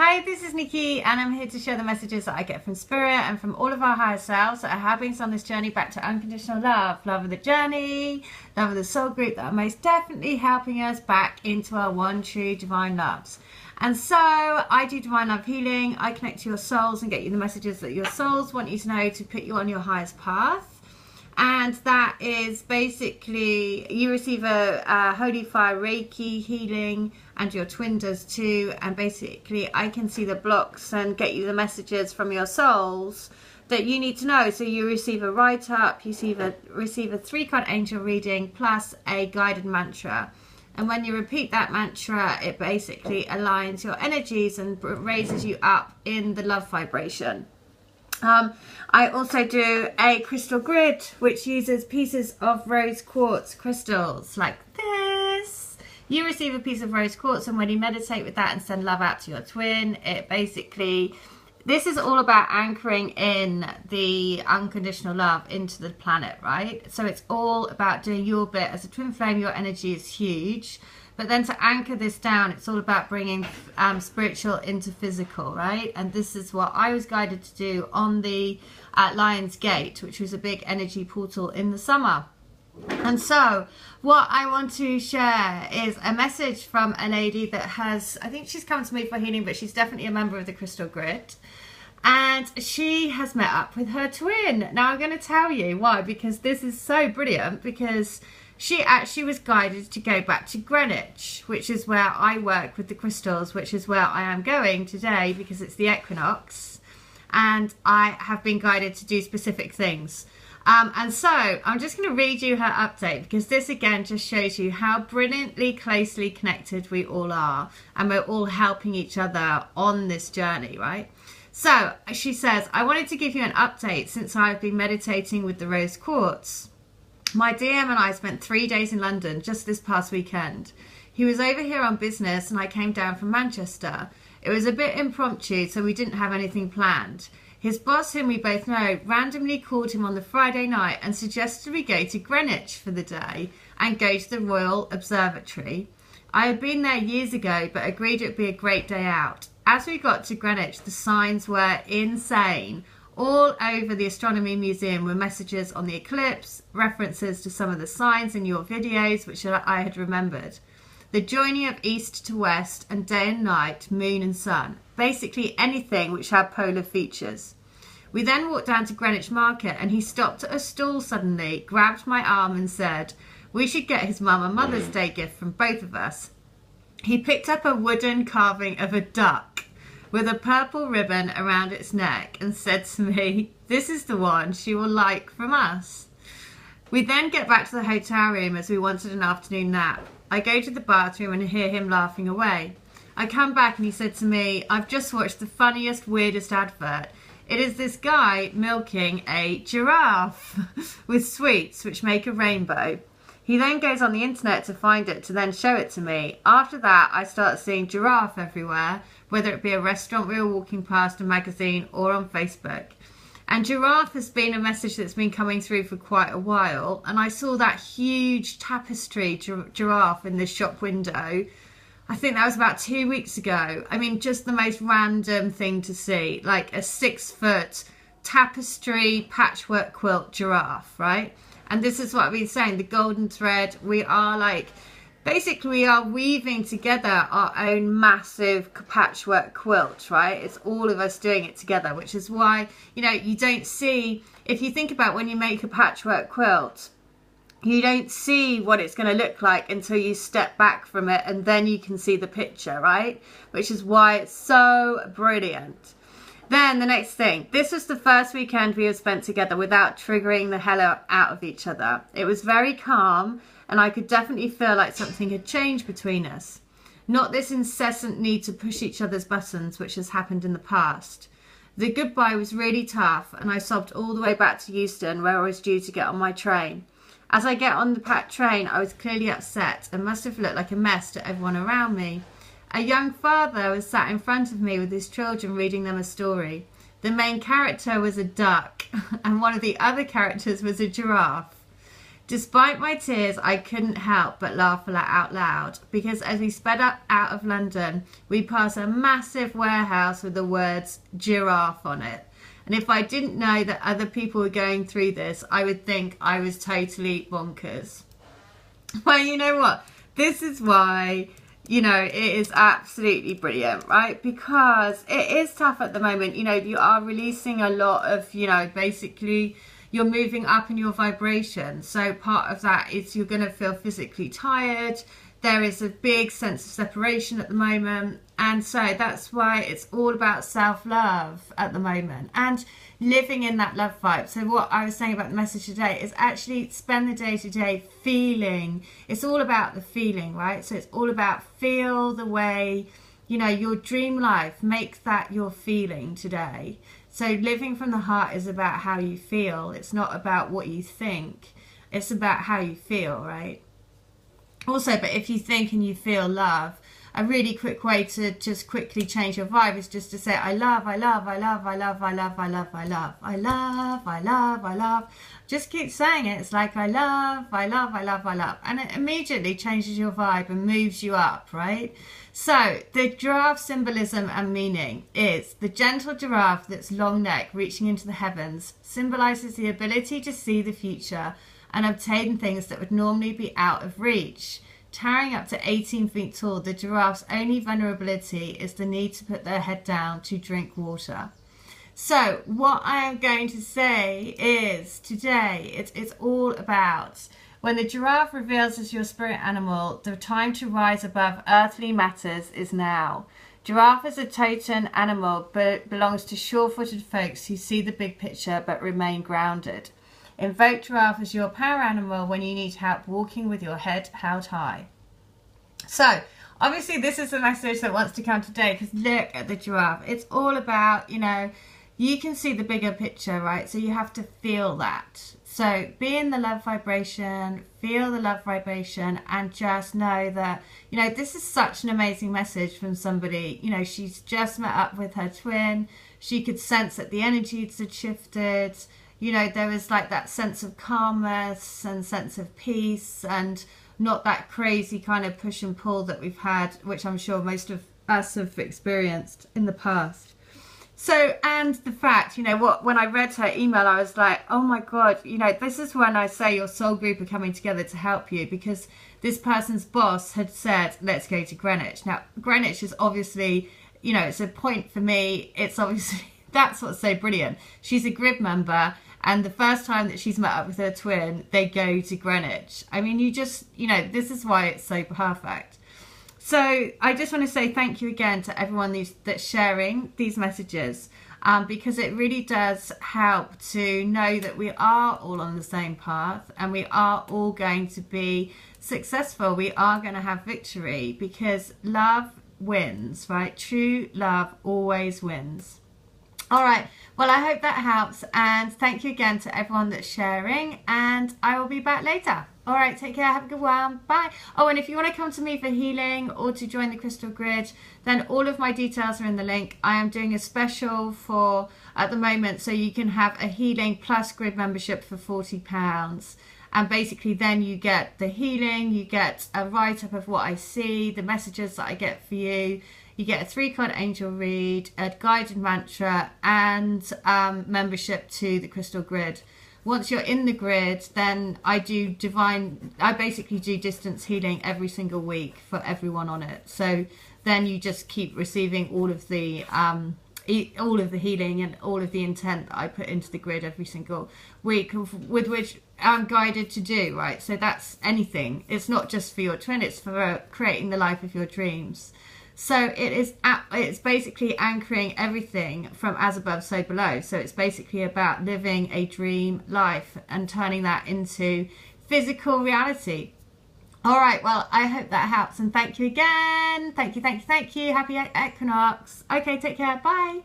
Hi, this is Nikki, and I'm here to share the messages that I get from Spirit and from all of our higher selves that are helping us on this journey back to unconditional love. Love of the journey, love of the soul group that are most definitely helping us back into our one true divine loves. And so I do divine love healing. I connect to your souls and get you the messages that your souls want you to know to put you on your highest path. And that is basically, you receive a Holy Fire Reiki healing, and your twin does too. And basically, I can see the blocks and get you the messages from your souls that you need to know. So you receive a write-up, you receive a 3-card angel reading, plus a guided mantra. And when you repeat that mantra, it basically aligns your energies and raises you up in the love vibration. I also do a crystal grid, which uses pieces of rose quartz crystals like this. You receive a piece of rose quartz, and when you meditate with that and send love out to your twin, it basically, this is all about anchoring in the unconditional love into the planet, right? So it's all about doing your bit. As a twin flame, your energy is huge. But then to anchor this down, it's all about bringing spiritual into physical, right? And this is what I was guided to do on the Lion's Gate, which was a big energy portal in the summer. And so what I want to share is a message from a lady that has, I think she's come to me for healing, but she's definitely a member of the Crystal Grid. And she has met up with her twin. Now I'm going to tell you why, because this is so brilliant, because she actually was guided to go back to Greenwich, which is where I work with the crystals, which is where I am going today because it's the equinox. And I have been guided to do specific things. And so I'm just going to read you her update, because this again just shows you how brilliantly closely connected we all are. And we're all helping each other on this journey, right? So she says, I wanted to give you an update since I've been meditating with the rose quartz. My DM and I spent 3 days in London just this past weekend. He was over here on business and I came down from Manchester. It was a bit impromptu, so we didn't have anything planned. His boss, whom we both know, randomly called him on the Friday night and suggested we go to Greenwich for the day and go to the Royal Observatory. I had been there years ago, but agreed it would be a great day out. As we got to Greenwich, the signs were insane. All over the Astronomy Museum were messages on the eclipse, references to some of the signs in your videos, which I had remembered. The joining of east to west and day and night, moon and sun. Basically anything which had polar features. We then walked down to Greenwich Market and he stopped at a stall suddenly, grabbed my arm and said, we should get his mum a Mother's Day gift from both of us. He picked up a wooden carving of a duck with a purple ribbon around its neck and said to me, this is the one she will like from us. We then get back to the hotel room as we wanted an afternoon nap. I go to the bathroom and hear him laughing away. I come back and he said to me, I've just watched the funniest, weirdest advert. It is this guy milking a giraffe with sweets which make a rainbow. He then goes on the internet to find it to then show it to me. After that, I start seeing giraffe everywhere, whether it be a restaurant we were walking past, a magazine, or on Facebook. And giraffe has been a message that's been coming through for quite a while. And I saw that huge tapestry giraffe in the shop window. I think that was about 2 weeks ago. I mean, just the most random thing to see, like a 6-foot tapestry patchwork quilt giraffe, right? And this is what I've been saying, the golden thread. We are like, basically we are weaving together our own massive patchwork quilt, right? It's all of us doing it together, which is why, you know, you don't see, if you think about when you make a patchwork quilt, you don't see what it's going to look like until you step back from it, and then you can see the picture, right? Which is why it's so brilliant. Then the next thing, this was the first weekend we have spent together without triggering the hell out of each other. It was very calm and I could definitely feel like something had changed between us. Not this incessant need to push each other's buttons, which has happened in the past. The goodbye was really tough and I sobbed all the way back to Euston, where I was due to get on my train. As I get on the packed train, I was clearly upset and must have looked like a mess to everyone around me. A young father was sat in front of me with his children reading them a story. The main character was a duck and one of the other characters was a giraffe. Despite my tears, I couldn't help but laugh out loud, because as we sped up out of London, we passed a massive warehouse with the words giraffe on it. And if I didn't know that other people were going through this, I would think I was totally bonkers. Well, you know what? This is why, you know, it is absolutely brilliant, right? Because it is tough at the moment. You know, you are releasing a lot of, you know, basically you're moving up in your vibration. So part of that is you're going to feel physically tired. There is a big sense of separation at the moment. And so that's why it's all about self-love at the moment and living in that love vibe. So what I was saying about the message today is actually spend the day to day feeling. It's all about the feeling, right? So it's all about feel the way, you know, your dream life. Make that your feeling today. So living from the heart is about how you feel. It's not about what you think. It's about how you feel, right? Also, but if you think and you feel love, a really quick way to just quickly change your vibe is just to say, I love, I love, I love, I love, I love, I love, I love, I love, I love, I love. Just keep saying it. It's like, I love, I love, I love, I love. And it immediately changes your vibe and moves you up, right? So the giraffe symbolism and meaning is the gentle giraffe that's long neck reaching into the heavens symbolizes the ability to see the future and obtain things that would normally be out of reach. Towering up to 18 feet tall, the giraffe's only vulnerability is the need to put their head down to drink water. So what I am going to say is today, it's all about when the giraffe reveals as your spirit animal, the time to rise above earthly matters is now. Giraffe is a totem animal, but belongs to sure-footed folks who see the big picture but remain grounded. Invoke giraffe as your power animal when you need help walking with your head held high. So, obviously this is the message that wants to come today, because look at the giraffe. It's all about, you know, you can see the bigger picture, right? So you have to feel that. So be in the love vibration, feel the love vibration, and just know that, you know, this is such an amazing message from somebody. You know, she's just met up with her twin. She could sense that the energies had shifted. You know, there was like that sense of calmness and sense of peace and not that crazy kind of push and pull that we've had, which I'm sure most of us have experienced in the past. So, and the fact, you know, when I read her email, I was like, oh my God, you know, this is when I say your soul group are coming together to help you, because this person's boss had said, let's go to Greenwich. Now, Greenwich is obviously, you know, it's a point for me. It's obviously, that's what's so brilliant. She's a grid member. And the first time that she's met up with her twin, they go to Greenwich. I mean, you just, you know, this is why it's so perfect. So I just want to say thank you again to everyone that's sharing these messages, because it really does help to know that we are all on the same path and we are all going to be successful. We are going to have victory, because love wins, right? True love always wins. All right, well, I hope that helps, and thank you again to everyone that's sharing, and I will be back later. All right, take care, have a good one, bye. Oh, and if you want to come to me for healing or to join the Crystal Grid, then all of my details are in the link. I am doing a special for, at the moment, so you can have a healing plus grid membership for £40. And basically then you get the healing, you get a write-up of what I see, the messages that I get for you. You get a 3-card angel read, a guided mantra, and membership to the Crystal Grid. Once you're in the grid, then I basically do distance healing every single week for everyone on it. So then you just keep receiving all of the healing and all of the intent that I put into the grid every single week, with which I'm guided to do, right? So that's anything. It's not just for your twin, it's for creating the life of your dreams. So it's basically anchoring everything from as above, so below. So it's basically about living a dream life and turning that into physical reality. All right, well, I hope that helps, and thank you again. Thank you. Happy equinox. Okay, take care. Bye.